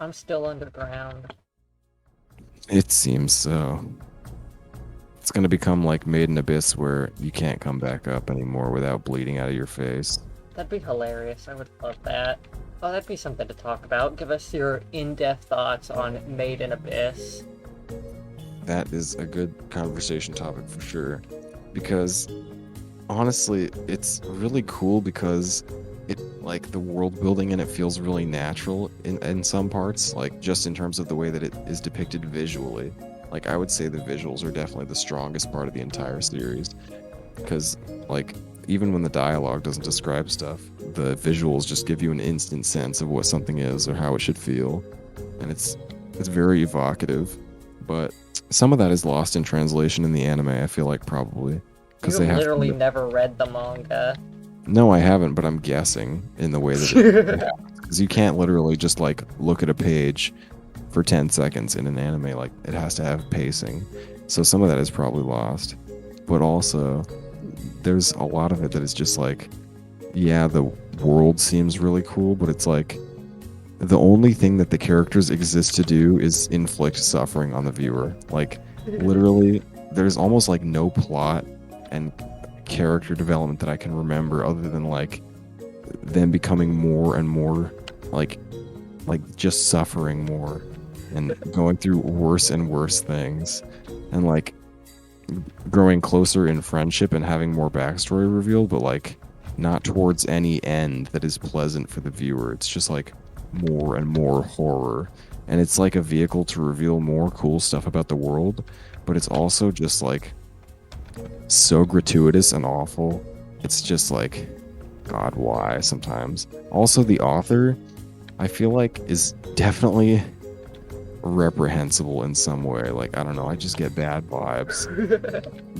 I'm still underground. It seems so. It's gonna become like Made in Abyss where you can't come back up anymore without bleeding out of your face. That'd be hilarious. I would love that. Oh, that'd be something to talk about. Give us your in-depth thoughts on Made in Abyss. That is a good conversation topic for sure. Because honestly, it's really cool because it like the world building in it feels really natural in some parts, like just in terms of the way that it is depicted visually. Like I would say the visuals are definitely the strongest part of the entire series because like even when the dialogue doesn't describe stuff, the visuals just give you an instant sense of what something is or how it should feel. And it's very evocative, but some of that is lost in translation in the anime, I feel like probably You because have they have literally to. never read the manga. No, I haven't, but I'm guessing in the way that it happens. Because you can't literally just like look at a page for 10 seconds in an anime. Like it has to have pacing. So some of that is probably lost. But also, there's a lot of it that is just like, yeah, the world seems really cool, but it's like the only thing that the characters exist to do is inflict suffering on the viewer. Like literally, there's almost like no plot and character development that I can remember other than like them becoming more and more like just suffering more and going through worse and worse things and like growing closer in friendship and having more backstory revealed, but like not towards any end that is pleasant for the viewer. It's just like more and more horror. And it's like a vehicle to reveal more cool stuff about the world, but it's also just like so gratuitous and awful. It's just like, God, why sometimes? Also, the author, I feel like, is definitely reprehensible in some way. Like, I don't know, I just get bad vibes.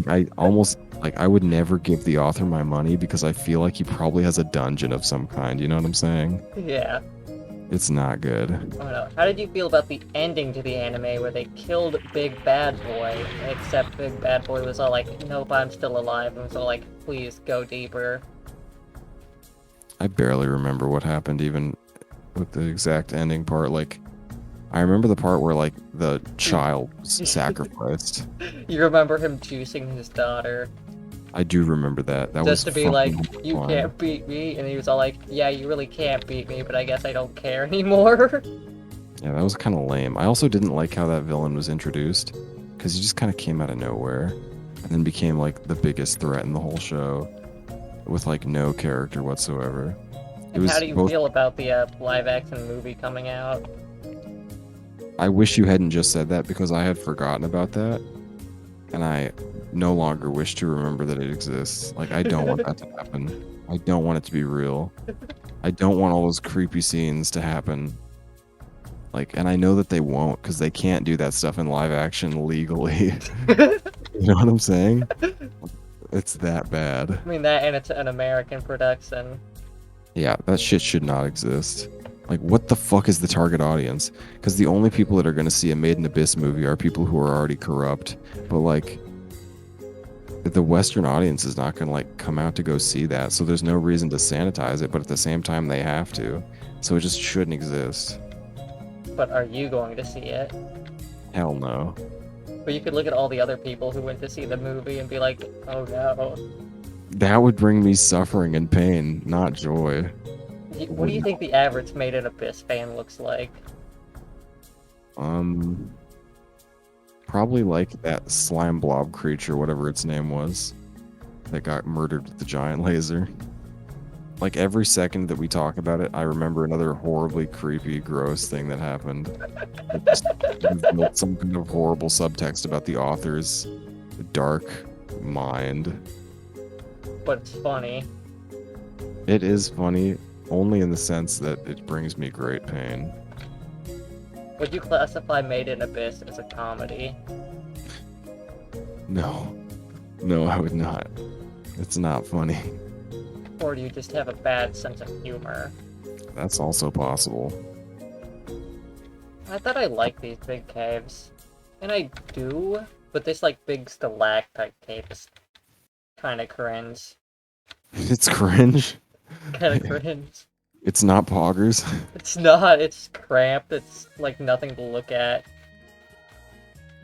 I almost like I would never give the author my money because I feel like he probably has a dungeon of some kind. You know what I'm saying? Yeah. It's not good. I don't know. How did you feel about the ending to the anime where they killed Big Bad Boy, except Big Bad Boy was all like, nope, I'm still alive, and was all like, please go deeper. I barely remember what happened even with the exact ending part. Like, I remember the part where like the He, child was sacrificed. you remember him juicing his daughter I do remember that. That was just to be like, fucking you fun. can't beat me, and he was all like, yeah, you really can't beat me, but I guess I don't care anymore. Yeah, that was kind of lame. I also didn't like how that villain was introduced because he just kind of came out of nowhere and then became like the biggest threat in the whole show with like no character whatsoever. It And how was do you both. feel about the live action movie coming out? I wish you hadn't just said that because I had forgotten about that and I no longer wish to remember that it exists. Like, I don't want that to happen. I don't want it to be real. I don't want all those creepy scenes to happen. Like, and I know that they won't because they can't do that stuff in live action legally. You know what I'm saying? It's that bad. I mean that, and it's an American production. Yeah, that shit should not exist. Like, what the fuck is the target audience? Because the only people that are going to see a Made in Abyss movie are people who are already corrupt. But like, the Western audience is not going to like come out to go see that. So there's no reason to sanitize it. But at the same time, they have to. So it just shouldn't exist. But are you going to see it? Hell no. But you could look at all the other people who went to see the movie and be like, oh no. That would bring me suffering and pain, not joy. It What do would you think not. the average Made in Abyss fan looks like? Um, Probably like that slime blob creature, whatever its name was, that got murdered with the giant laser. Like every second that we talk about it, I remember another horribly creepy, gross thing that happened. It just revealed some kind of horrible subtext about the author's dark mind. But it's funny. It is funny only in the sense that it brings me great pain. Would you classify Made in Abyss as a comedy? No, no, I would not. It's not funny. Or do you just have a bad sense of humor? That's also possible. I thought I liked these big caves. And I do, but this like big stalactite cave is kinda cringe. It's cringe. Kinda cringe. It's not poggers. It's not, it's cramped, it's like nothing to look at.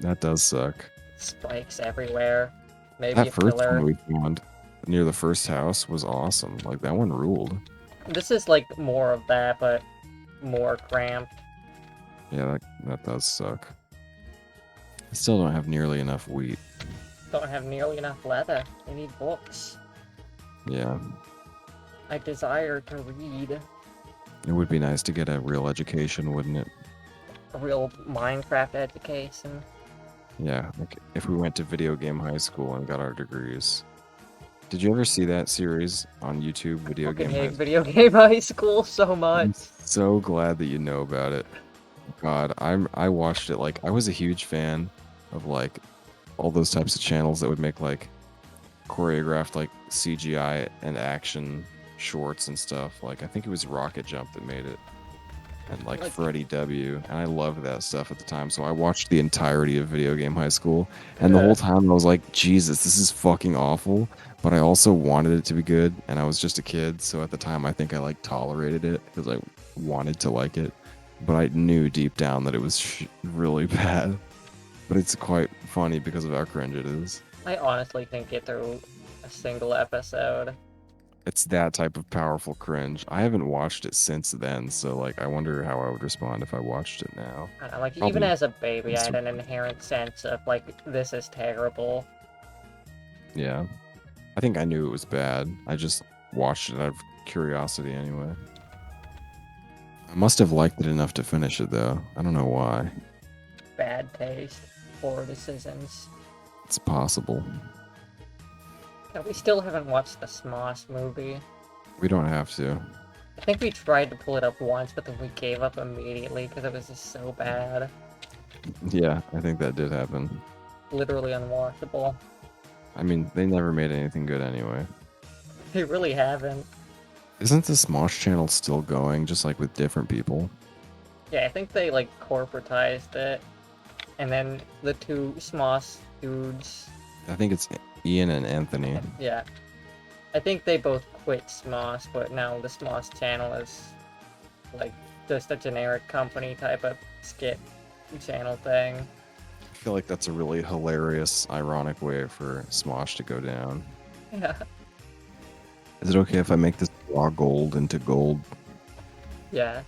That does suck. Spikes everywhere. Maybe That a first one pillar. we found near the first house was awesome. Like that one ruled. This is like more of that, but more cramped. Yeah, that does suck. I still don't have nearly enough wheat. Don't have nearly enough leather. I need books. Yeah, I desire to read. it would be nice to get a real education, wouldn't it? A real Minecraft education. Yeah, like if we went to video game high school and got our degrees. Did you ever see that series on YouTube, Video Fucking Game High hate School? video game high school so much. I'm so glad that you know about it. God, I watched it like I was a huge fan of like all those types of channels that would make like choreographed like CGI and action shorts and stuff. Like I think it was Rocket Jump that made it. And like Like- Freddie W. And I loved that stuff at the time. So I watched the entirety of Video Game High School. And the whole time I was like, Jesus, this is fucking awful. But I also wanted it to be good. And I was just a kid. So at the time, I think I like tolerated it because I wanted to like it. But I knew deep down that it was really bad. But it's quite funny because of how cringe it is. I honestly can't get through a single episode. It's that type of powerful cringe. I haven't watched it since then, so like I wonder how I would respond if I watched it now. I don't know, like, Probably even as a baby, I had Mr. an inherent sense of, like, this is terrible. Yeah. I think I knew it was bad. I just watched it out of curiosity anyway. I must have liked it enough to finish it though. I don't know why. Bad taste, poor decisions. It's possible. Yeah, we still haven't watched the Smosh movie. We don't have to. I think we tried to pull it up once, but then we gave up immediately because it was just so bad. Yeah, I think that did happen. Literally unwatchable. I mean, they never made anything good anyway. They really haven't. Isn't the Smosh channel still going, just like with different people? Yeah, I think they, like, corporatized it. And then the two Smosh dudes, I think it's Ian and Anthony. yeah. I think they both quit Smosh, but now the Smosh channel is, like, just a generic company type of skit channel thing. I feel like that's a really hilarious, ironic way for Smosh to go down. Yeah. Is it okay if I make this raw gold into gold? Yes.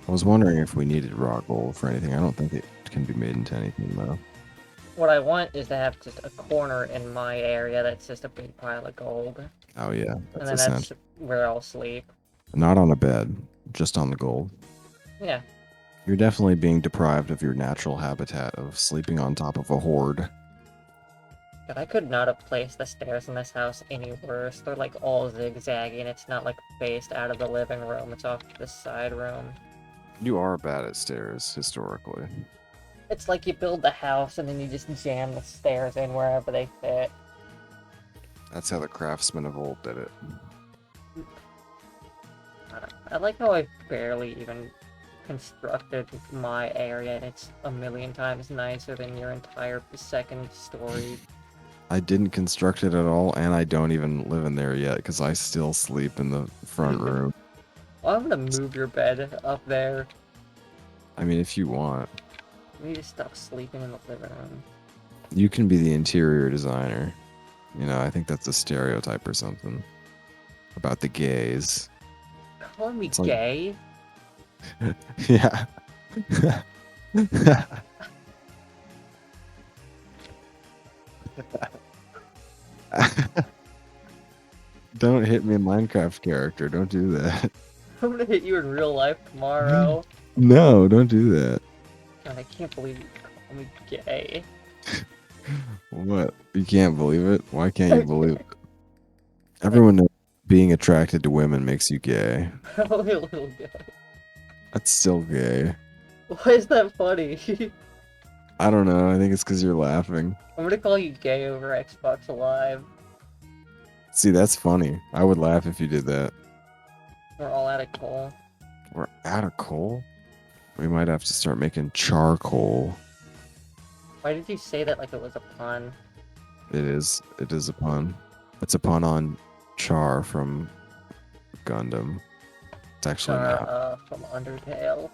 I was wondering if we needed raw gold for anything. I don't think it can be made into anything though. What I want is to have just a corner in my area that's just a big pile of gold. Oh yeah, And that's then essential. that's where I'll sleep. Not on a bed, just on the gold. Yeah. You're definitely being deprived of your natural habitat of sleeping on top of a horde. But I could not have placed the stairs in this house any worse. They're like all zigzaggy and it's not like faced out of the living room, it's off the side room. You are bad at stairs, historically. It's like you build the house and then you just jam the stairs in wherever they fit. That's how the craftsmen of old did it. I like how I barely even constructed my area and it's a million times nicer than your entire second story. I didn't construct it at all, and I don't even live in there yet because I still sleep in the front room. Well, I'm gonna move your bed up there. I mean, if you want, You need to stop sleeping in the living room. you can be the interior designer. You know, I think that's a stereotype or something about the gays. Calling me It's like- gay? Yeah. Don't hit me, Minecraft character. Don't do that. I'm gonna hit you in real life tomorrow. No, don't do that. God, I can't believe you call me gay. What? You can't believe it? Why can't you believe it? Everyone knows being attracted to women makes you gay. Probably a little gay. That's still gay. Why is that funny? I don't know. I think it's because you're laughing. I'm gonna call you gay over Xbox Live. See, that's funny. I would laugh if you did that. We're all out of coal. We're out of coal? We might have to start making charcoal. Why did you say that like it was a pun? It is. It is a pun. It's a pun on Char from Gundam. actually not. From Undertale.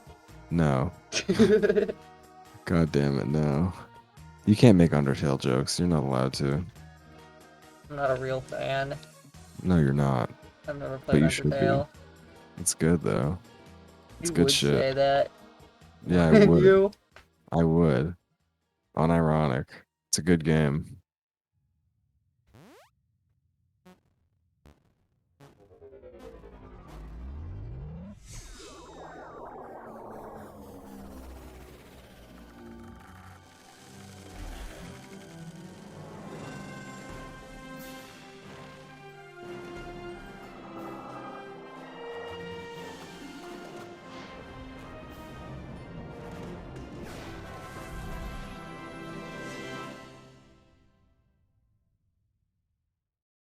No. God damn it, no. You can't make Undertale jokes. You're not allowed to. I'm not a real fan. No, you're not. I've never But played you should be. Undertale. It's good though. It's You good would shit. say that. Yeah, I would. You? I would. Unironic. It's a good game.